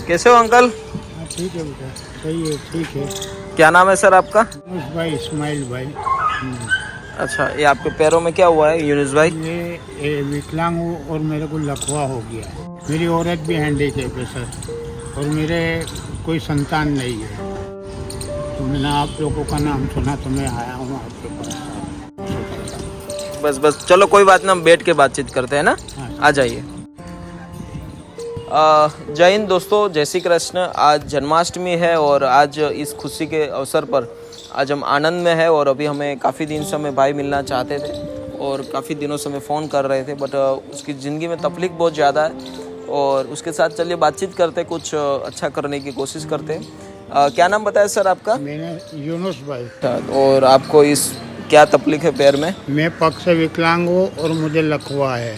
कैसे हो अंकल? ठीक है बेटा, सही है, ठीक है। क्या नाम है सर आपका? यूनुस भाई, इस्माइल भाई। अच्छा, ये आपके पैरों में क्या हुआ है यूनुस भाई? ये विकलांग हूँ और मेरे को लकवा हो गया है। मेरी औरत भी हैंडीकैप है सर, और मेरे कोई संतान नहीं है। तो मैंने आप लोगों का नाम सुना तो मैं आया हूँ आपके पास। बस चलो कोई बात ना, हम बैठ के बातचीत करते हैं ना। हाँ। आ जाइए। जय हिंद दोस्तों, जय श्री कृष्ण। आज जन्माष्टमी है और आज इस खुशी के अवसर पर आज हम आनंद में है। और अभी हमें काफ़ी दिन से हमें भाई मिलना चाहते थे और काफ़ी दिनों से हमें फ़ोन कर रहे थे, बट उसकी ज़िंदगी में तकलीफ बहुत ज़्यादा है और उसके साथ चलिए बातचीत करते, कुछ अच्छा करने की कोशिश करते हैं। क्या नाम बताया सर आपका? मैंने यूनुस भाई। और आपको इस क्या तकलीफ है पैर में? मैं पग से विकलांग हूँ और मुझे लकवा है।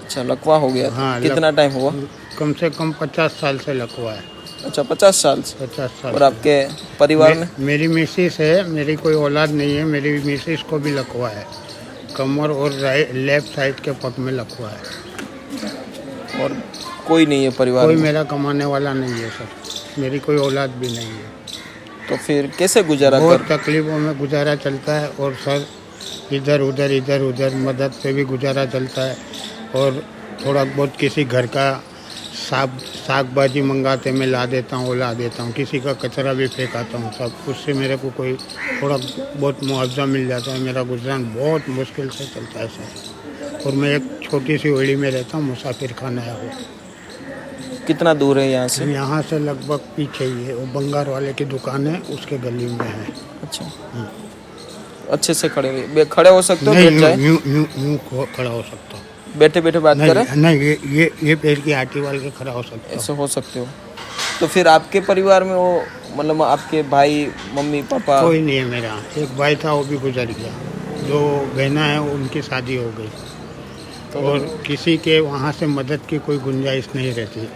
अच्छा, लकवा हो गया। हाँ, कितना टाइम हुआ? कम से कम 50 साल से लकवा है। अच्छा, 50 साल से। 50 साल। और आपके परिवार में? मेरी मिसेस है, मेरी कोई औलाद नहीं है। मेरी मिसेस को भी लकवा है, कमर और लेफ्ट साइड के पग में लकवा है। और कोई नहीं है परिवार कोई में? मेरा कमाने वाला नहीं है सर, मेरी कोई औलाद भी नहीं है। तो फिर कैसे गुजारा बहुत कर? तकलीफों में गुजारा चलता है और सर इधर उधर मदद से भी गुजारा चलता है। और थोड़ा बहुत किसी घर का साग भाजी मंगाते मैं ला देता हूँ, किसी का कचरा भी फेंकाता हूँ सब, उससे मेरे को कोई थोड़ा बहुत मुआवजा मिल जाता है। मेरा गुजरान बहुत मुश्किल से चलता है सर। और मैं एक छोटी सी ओड़ी में रहता हूँ, मुसाफिर खाना है वो। कितना दूर है यहाँ से? यहाँ से लगभग पीछे ही है, वो बंगार वाले की दुकान है, उसके गली में है। अच्छा, अच्छे से खड़े हो सकते हो? नहीं, बैठ जाए? यूं खड़ा हो सकता हूँ। बैठे बैठे बात करें? नहीं, ये पैर की आटी वाल के खड़ा हो सकता हूँ। ऐसे हो सकते हो? तो फिर आपके परिवार में वो मतलब आपके भाई मम्मी पापा? कोई नहीं है मेरा। एक भाई था, वो भी गुजर गया। 2 बहना है, उनकी शादी हो गई। तो और किसी के वहाँ से मदद की कोई गुंजाइश नहीं रहती।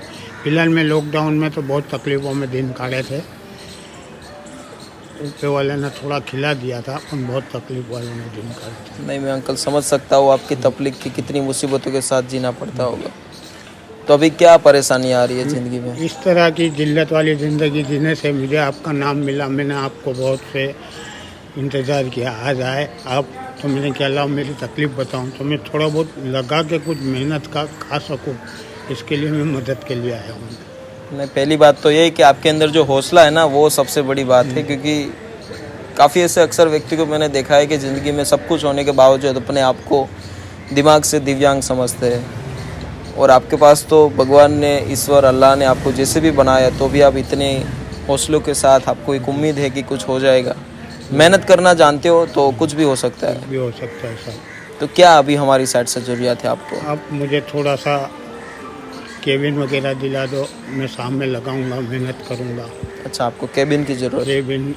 फिलहाल मैं लॉकडाउन में तो बहुत तकलीफ़ों में दिन काटे थे। ऊपर वाले ने थोड़ा खिला दिया था, पर बहुत तकलीफ वाले ने दिन काटे थे। नहीं, मैं अंकल समझ सकता हूँ आपकी तकलीफ की, कितनी मुसीबतों के साथ जीना पड़ता होगा। तो अभी क्या परेशानी आ रही है ज़िंदगी में? इस तरह की जिल्लत वाली ज़िंदगी जीने से मुझे आपका नाम मिला। मैंने आपको बहुत से इंतज़ार किया, आज आए आप, तो मैंने क्या लाओ मेरी तकलीफ़ बताऊं, तो मैं थोड़ा बहुत लगा के कुछ मेहनत का खा सकूं, इसके लिए मैं मदद के लिए आया हूँ। नहीं, पहली बात तो ये है कि आपके अंदर जो हौसला है ना, वो सबसे बड़ी बात है। क्योंकि काफ़ी ऐसे अक्सर व्यक्ति को मैंने देखा है कि ज़िंदगी में सब कुछ होने के बावजूद अपने आप को दिमाग से दिव्यांग समझते हैं। और आपके पास तो भगवान ने, ईश्वर अल्लाह ने आपको जैसे भी बनाया, तो भी आप इतने हौसलों के साथ, आपको एक उम्मीद है कि कुछ हो जाएगा। मेहनत करना जानते हो तो कुछ भी हो सकता है। कुछ भी हो सकता है सर। तो क्या अभी हमारी साइड से ज़रूरियत है आपको? आप मुझे थोड़ा सा केबिन वगैरह दिला दो, मैं शाम में लगाऊंगा, मेहनत करूंगा। अच्छा, आपको केबिन की ज़रूरत है? केबिन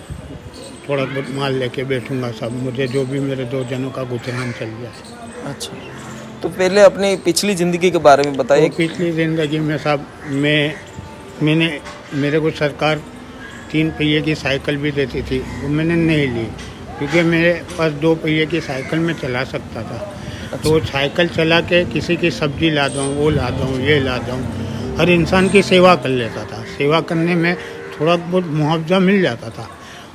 थोड़ा बहुत माल लेके बैठूंगा सब, मुझे जो भी मेरे 2 जनों का गुजरान चल जाए। अच्छा, तो पहले अपनी पिछली ज़िंदगी के बारे में बताइए। तो पिछली ज़िंदगी में साहब मेरे को सरकार 3 पहिए की साइकिल भी देती थी, वो मैंने नहीं ली, क्योंकि मेरे पास 2 पहिए की साइकिल में चला सकता था। अच्छा। तो साइकिल चला के किसी की सब्जी ला दूँ, वो ला दूँ, ये ला दूँ, हर इंसान की सेवा कर लेता था। सेवा करने में थोड़ा बहुत मुआवजा मिल जाता था।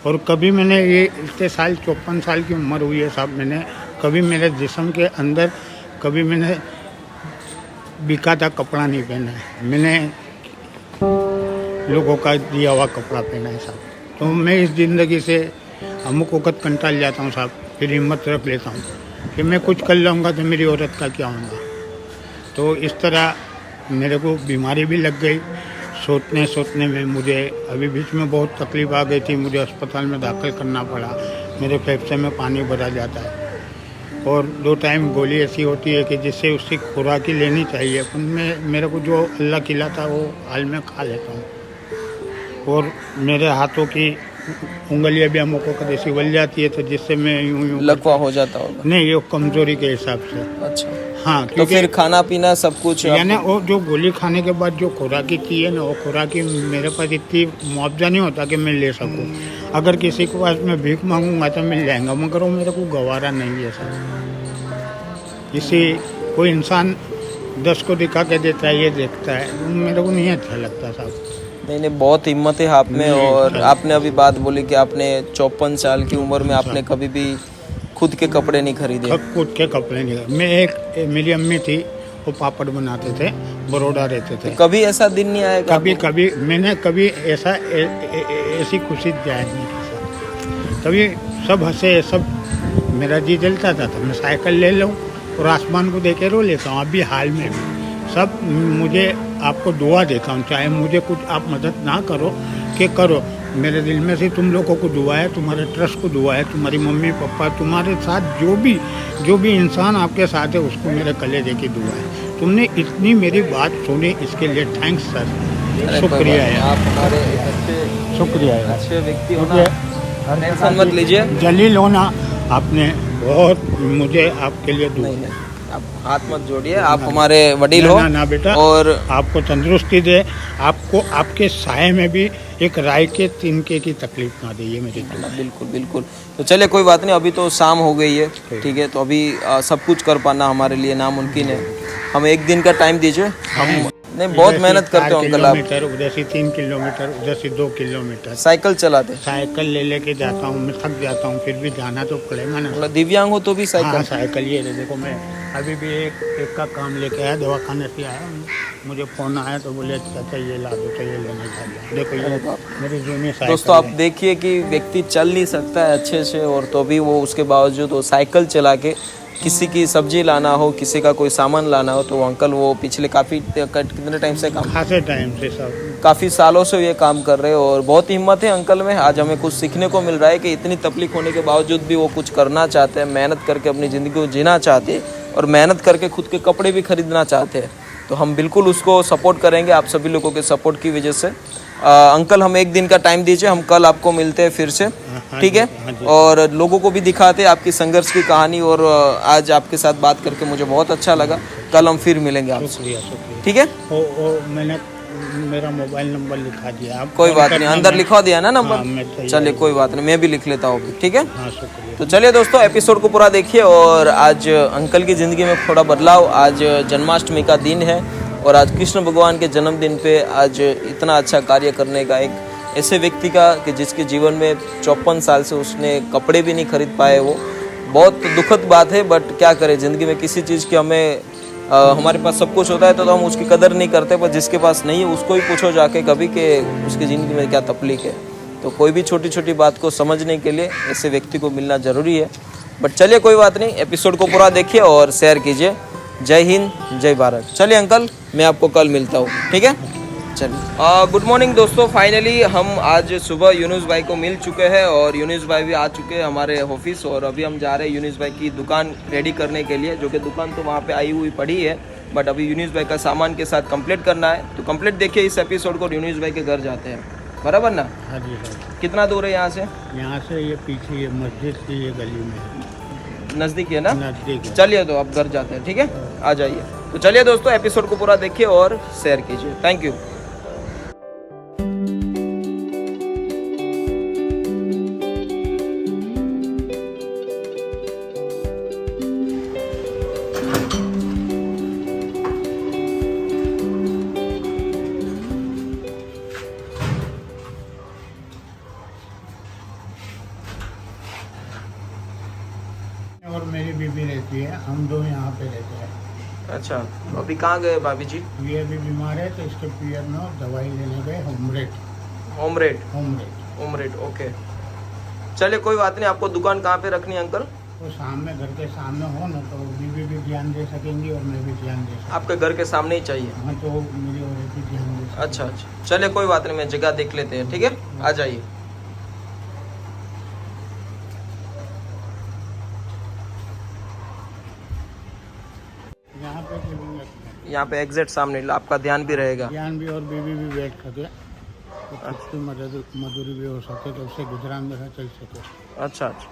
और कभी मैंने ये इतने साल 54 साल की उम्र हुई है साहब, मैंने कभी मेरे जिस्म के अंदर कभी मैंने बिकाता कपड़ा नहीं पहना है। मैंने लोगों का दिया हुआ कपड़ा पहना है साहब। तो मैं इस ज़िंदगी से अमुक वक़्त कंटाल जाता हूँ साहब, फिर हिम्मत रख लेता हूँ कि मैं कुछ कर लूँगा तो मेरी औरत का क्या होगा। तो इस तरह मेरे को बीमारी भी लग गई। सोचने में मुझे अभी बीच में बहुत तकलीफ़ आ गई थी, मुझे अस्पताल में दाखिल करना पड़ा। मेरे फेफड़े में पानी भरा जाता है और 2 टाइम गोली ऐसी होती है कि जिससे उसकी खुराकी लेनी चाहिए, पर मेरे को जो अल्लाह खिलाता वो हाल में खा लेता हूँ। और मेरे हाथों की उंगलियां भी अमुक को ऐसी बल जाती है, तो जिससे मैं यूँ लकवा हो जाता होगा? नहीं, ये कमज़ोरी के हिसाब से। अच्छा, हाँ, तो फिर खाना पीना सब कुछ यानी वो जो गोली खाने के बाद जो खुराकी चाहिए ना, वो खुराकी मेरे पास इतनी मुआवजा नहीं होता कि मैं ले सकूं। अगर किसी के पास मैं भीख मांगूंगा तो मिल जाएगा, मगर वो मेरे को गवारा नहीं है सर। इसी कोई इंसान 10 को दिखा के देता है, ये देखता है, मेरे को नहीं अच्छा लगता साहब। नहीं नहीं, बहुत हिम्मत है आप में। और आपने अभी बात बोली कि आपने 54 साल की उम्र में आपने कभी भी खुद के कपड़े नहीं खरीदे। खुद के कपड़े नहीं। मेरी अम्मी थी, वो पापड़ बनाते थे, बड़ौदा रहते थे। कभी ऐसा दिन नहीं आएगा कभी मैंने कभी ऐसी खुशी जाहिर नहीं की साहब। कभी सब हंसे, सब मेरा जी जलता था तो मैं साइकिल ले लूँ और आसमान को देखे रो लेता हूँ। अभी हाल में भी सब मुझे आपको दुआ देता हूँ, चाहे मुझे कुछ आप मदद ना करो कि करो, मेरे दिल में से तुम लोगों को दुआ है, तुम्हारे ट्रस्ट को दुआ है, तुम्हारी मम्मी पापा, तुम्हारे साथ जो भी इंसान आपके साथ है उसको मेरे कलेजे की दुआ है। तुमने इतनी मेरी बात सुनी, इसके लिए थैंक्स सर, शुक्रिया है। आप हमारे अच्छे शुक्रिया है, अच्छे व्यक्ति हो ना, टेंशन मत लीजिए। जलील होना आपने बहुत, मुझे आपके लिए दुआ नहीं, आप हाथ मत जोड़िए, आप हमारे वडील हो। ना बेटा, और आपको तंदुरुस्ती दे, आपको आपके साय में भी एक राय के तिनके की तकलीफ ना दे, ये मेरी दुआ है। बिल्कुल बिल्कुल। तो चलिए कोई बात नहीं, अभी तो शाम हो गई है, ठीक है, तो अभी सब कुछ कर पाना हमारे लिए नामुमकिन है। हम एक दिन का टाइम दीजिए, हम नहीं बहुत मेहनत करते हो अंकल आप। उधर से 3 किलोमीटर, उधर से 2 किलोमीटर साइकिल चलाते, साइकिल ले लेके जाता हूँ, मैं थक जाता हूँ, फिर भी जाना तो पड़ेगा ना। दिव्यांग हो तो भी हाँ, साइकिल। साइकिल ये देखो, मैं अभी भी एक का काम लेके आया, दवाखाने से आया, मुझे फ़ोन आया तो बोले चाचा ये ला दो, तो ये लेने जा। देखो ये मेरी जूनी साइकिल। दोस्तों आप देखिए कि व्यक्ति चल नहीं सकता है अच्छे से, और तो भी वो उसके बावजूद वो साइकिल चला के किसी की सब्जी लाना हो, किसी का कोई सामान लाना हो, तो वो अंकल वो पिछले कितने टाइम से काम, खासे टाइम से सब, काफ़ी सालों से ये काम कर रहे हैं। और बहुत हिम्मत है अंकल में। आज हमें कुछ सीखने को मिल रहा है कि इतनी तकलीफ होने के बावजूद भी वो कुछ करना चाहते हैं, मेहनत करके अपनी ज़िंदगी को जीना चाहते हैं, और मेहनत करके खुद के कपड़े भी खरीदना चाहते हैं। तो हम बिल्कुल उसको सपोर्ट करेंगे, आप सभी लोगों के सपोर्ट की वजह से। अंकल हम एक दिन का टाइम दीजिए, हम कल आपको मिलते हैं फिर से, ठीक है, और लोगों को भी दिखाते हैं आपकी संघर्ष की कहानी। और आज आपके साथ बात करके मुझे बहुत अच्छा लगा। कल हम फिर मिलेंगे आपसे, ठीक है। मैंने मेरा मोबाइल नंबर लिखा दिया, आप कोई बात नहीं, अंदर लिखवा दिया ना नंबर। चलिए कोई बात नहीं, मैं भी लिख लेता हूँ, ठीक है। तो चलिए दोस्तों, एपिसोड को पूरा देखिए। और आज अंकल की ज़िंदगी में थोड़ा बदलाव, आज जन्माष्टमी का दिन है, और आज कृष्ण भगवान के जन्मदिन पे आज इतना अच्छा कार्य करने का एक ऐसे व्यक्ति का कि जिसके जीवन में 54 साल से उसने कपड़े भी नहीं खरीद पाए, वो बहुत दुखद बात है। बट क्या करें, ज़िंदगी में किसी चीज़ की हमें हमारे पास सब कुछ होता है तो हम उसकी कदर नहीं करते, पर जिसके पास नहीं है उसको ही पूछो जाके कभी कि उसकी ज़िंदगी में क्या तकलीफ है। तो कोई भी छोटी छोटी बात को समझने के लिए ऐसे व्यक्ति को मिलना ज़रूरी है। बट चलिए कोई बात नहीं, एपिसोड को पूरा देखिए और शेयर कीजिए। जय हिंद, जय भारत। चलिए अंकल, मैं आपको कल मिलता हूँ, ठीक है। चलिए गुड मॉर्निंग दोस्तों, फाइनली हम आज सुबह यूनुस भाई को मिल चुके हैं, और यूनुस भाई भी आ चुके हैं हमारे ऑफिस। और अभी हम जा रहे हैं यूनुस भाई की दुकान रेडी करने के लिए, जो कि दुकान तो वहाँ पे आई हुई पड़ी है, बट अभी यूनुस भाई का सामान के साथ कंप्लीट करना है। तो कंप्लीट देखिए इस एपिसोड को। यूनुस भाई के घर जाते हैं, बराबर ना? हाँ जी सर। कितना दूर है यहाँ से? यहाँ से ये पीछे ये मस्जिद की ये गली में नज़दीक है ना? नज़दीक है। चलिए तो अब घर जाते हैं, ठीक है, आ जाइए। तो चलिए दोस्तों, एपिसोड को पूरा देखिए और शेयर कीजिए। Thank you. और मेरी बीवी रहती है, हम दो यहाँ पे रहते हैं। अच्छा, तो अभी कहाँ गए भाभी जी? ये अभी बीमार है तो इसके पीरियड में दवाई लेने गए। होमरेट, ओके। चलिए कोई बात नहीं, आपको दुकान कहाँ पे रखनी है अंकल? तो सामने, घर के सामने हो ना, तो बीवी भी ध्यान दे सकेंगी और मैं भी ध्यान दे सकूँ। आपके घर के सामने ही चाहिए? हाँ, तो मेरी औरत भी ध्यान दे सकेंगी। अच्छा अच्छा, चलिए कोई बात नहीं, मैं जगह देख लेते हैं, ठीक है, आ जाइए। यहाँ पे living है। यहाँ पे एग्जैक्ट सामने, आपका ध्यान भी रहेगा। ध्यान भी, और बीवी भी बैठ सके, तो कुछ भी मजदूरी भी हो सके, तो उससे गुजरान मेरा चल सके। अच्छा अच्छा,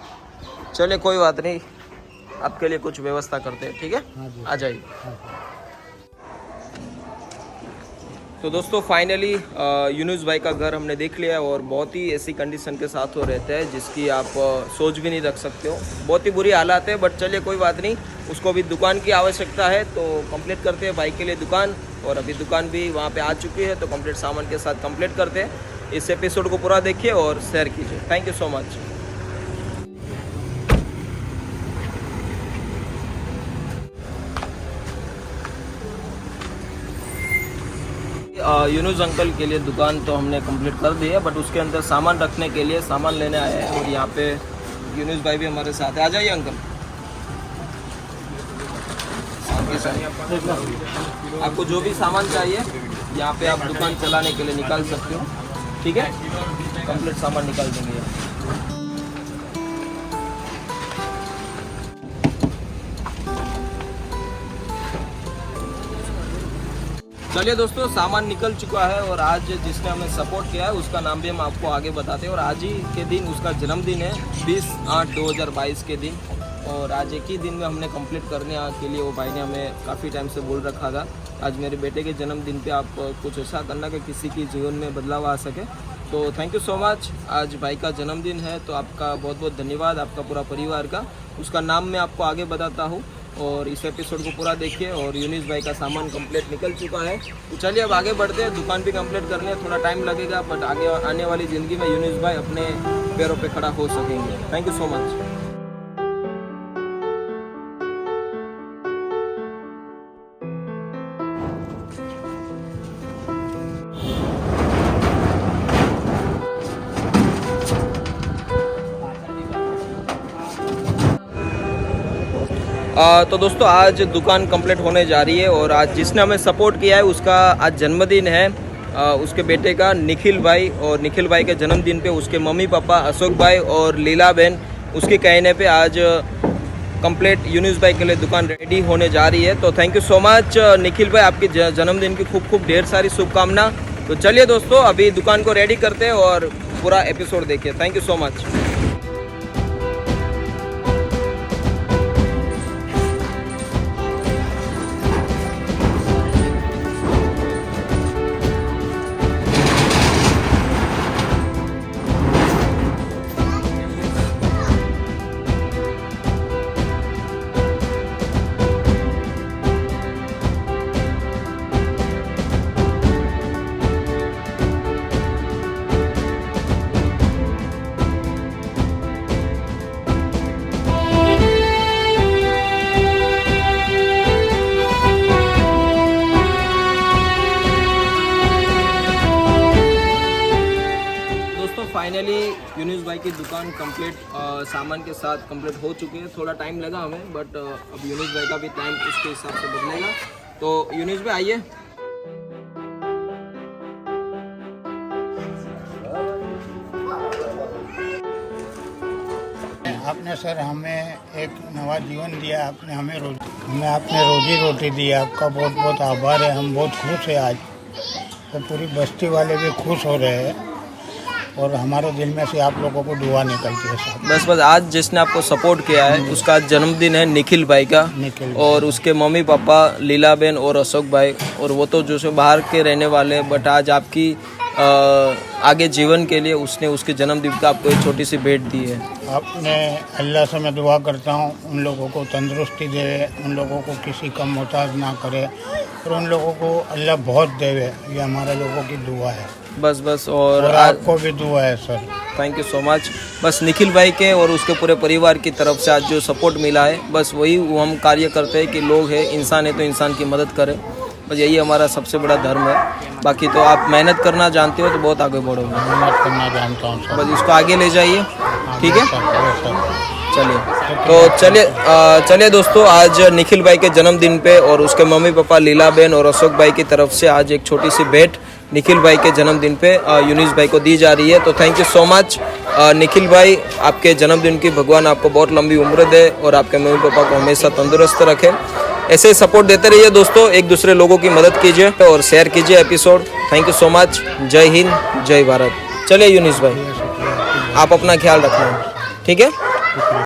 चलिए कोई बात नहीं, आपके लिए कुछ व्यवस्था करते हैं, ठीक है, हाँ जी, आ जाइए। हाँ जी। तो दोस्तों फाइनली यूनुस भाई का घर हमने देख लिया और बहुत ही ऐसी कंडीशन के साथ वो रहता है जिसकी आप सोच भी नहीं रख सकते हो। बहुत ही बुरी हालात है, बट चलिए कोई बात नहीं, उसको भी दुकान की आवश्यकता है तो कंप्लीट करते हैं भाई के लिए दुकान। और अभी दुकान भी वहाँ पे आ चुकी है तो कंप्लीट सामान के साथ कंप्लीट करते हैं। इस एपिसोड को पूरा देखिए और शेयर कीजिए। Thank you so much. Yunus uncle के लिए दुकान तो हमने कंप्लीट कर दी है, बट उसके अंदर सामान रखने के लिए सामान लेने आए हैं। और यहाँ पे यूनुस भाई भी हमारे साथ है। आ जाइए अंकल। आपको जो भी सामान चाहिए यहाँ पे आप दुकान चलाने के लिए निकाल सकते हो, ठीक है। कंप्लीट सामान निकाल देंगे यहाँ। चलिए दोस्तों, सामान निकल चुका है और आज जिसने हमें सपोर्ट किया है उसका नाम भी हम आपको आगे बताते हैं। और आज ही के दिन उसका जन्मदिन है, 20/8/2022 के दिन। और आज एक ही दिन में हमने कंप्लीट करने के लिए वो भाई ने हमें काफ़ी टाइम से बोल रखा था, आज मेरे बेटे के जन्मदिन पे आप कुछ ऐसा करना कि किसी की जीवन में बदलाव आ सके। तो थैंक यू सो मच। आज भाई का जन्मदिन है तो आपका बहुत बहुत धन्यवाद, आपका पूरा परिवार का। उसका नाम मैं आपको आगे बताता हूँ और इस एपिसोड को पूरा देखिए। और यूनुस भाई का सामान कंप्लीट निकल चुका है तो चलिए अब आगे बढ़ते हैं। दुकान भी कंप्लीट करने में थोड़ा टाइम लगेगा, बट आगे आने वाली ज़िंदगी में यूनुस भाई अपने पैरों पे खड़ा हो सकेंगे। Thank you so much. तो दोस्तों आज दुकान कंप्लीट होने जा रही है और आज जिसने हमें सपोर्ट किया है उसका आज जन्मदिन है, उसके बेटे का निखिल भाई। और निखिल भाई के जन्मदिन पे उसके मम्मी पापा अशोक भाई और लीला बहन उसके कहने पे आज कंप्लीट यूनुस भाई के लिए दुकान रेडी होने जा रही है। तो thank you so much Nikhil भाई, आपके जन्मदिन की खूब खूब ढेर सारी शुभकामना। तो चलिए दोस्तों अभी दुकान को रेडी करते हैं और पूरा एपिसोड देखिए। Thank you so much. Finally Yunus भाई की दुकान कंप्लीट सामान के साथ कंप्लीट हो चुकी है। थोड़ा टाइम लगा हमें, बट अब यूनुस भाई का भी टाइम उसके हिसाब से बदलेगा। तो यूनुस भाई आइए। आपने सर हमें एक नवा जीवन दिया, आपने हमें आपने रोजी रोटी दी, आपका बहुत बहुत आभार है। हम बहुत खुश हैं आज, तो पूरी बस्ती वाले भी खुश हो रहे हैं और हमारे दिल में से आप लोगों को दुआ निकलती है सर। बस आज जिसने आपको सपोर्ट किया है उसका आज जन्मदिन है निखिल भाई का। और उसके मम्मी पापा लीला बहन और अशोक भाई, और वो तो जो बाहर के रहने वाले, बट आज आपकी आगे जीवन के लिए उसने उसके जन्मदिन का आपको एक छोटी सी भेंट दी है। आपने अल्लाह से मैं दुआ करता हूँ उन लोगों को तंदुरुस्ती दे, उन लोगों को किसी का मोहताज ना करे और उन लोगों को अल्लाह बहुत देवे। ये हमारे लोगों की दुआ है। बस और आपको भी दुआ है sir. Thank you so much. बस निखिल भाई के और उसके पूरे परिवार की तरफ से आज जो सपोर्ट मिला है, बस वही हम कार्य करते हैं कि लोग हैं, इंसान है तो इंसान की मदद करें। बस यही हमारा सबसे बड़ा धर्म है। बाकी तो आप मेहनत करना जानते हो तो बहुत आगे बढ़ोगे। मेहनत करना जानता हूँ सर। बस इसको आगे ले जाइए, ठीक है। चलिए चलिए दोस्तों, आज निखिल भाई के जन्मदिन पे और उसके मम्मी पापा लीला बहन और अशोक भाई की तरफ से आज एक छोटी सी भेंट निखिल भाई के जन्मदिन पे यूनुस भाई को दी जा रही है। तो thank you so much Nikhil भाई, आपके जन्मदिन की भगवान आपको बहुत लंबी उम्र दे और आपके मम्मी पापा को हमेशा तंदुरुस्त रखे। ऐसे सपोर्ट देते रहिए दोस्तों, एक दूसरे लोगों की मदद कीजिए और शेयर कीजिए episode. Thank you so much. जय हिंद, जय भारत। चलिए यूनुस भाई, आप अपना ख्याल रखना, ठीक है।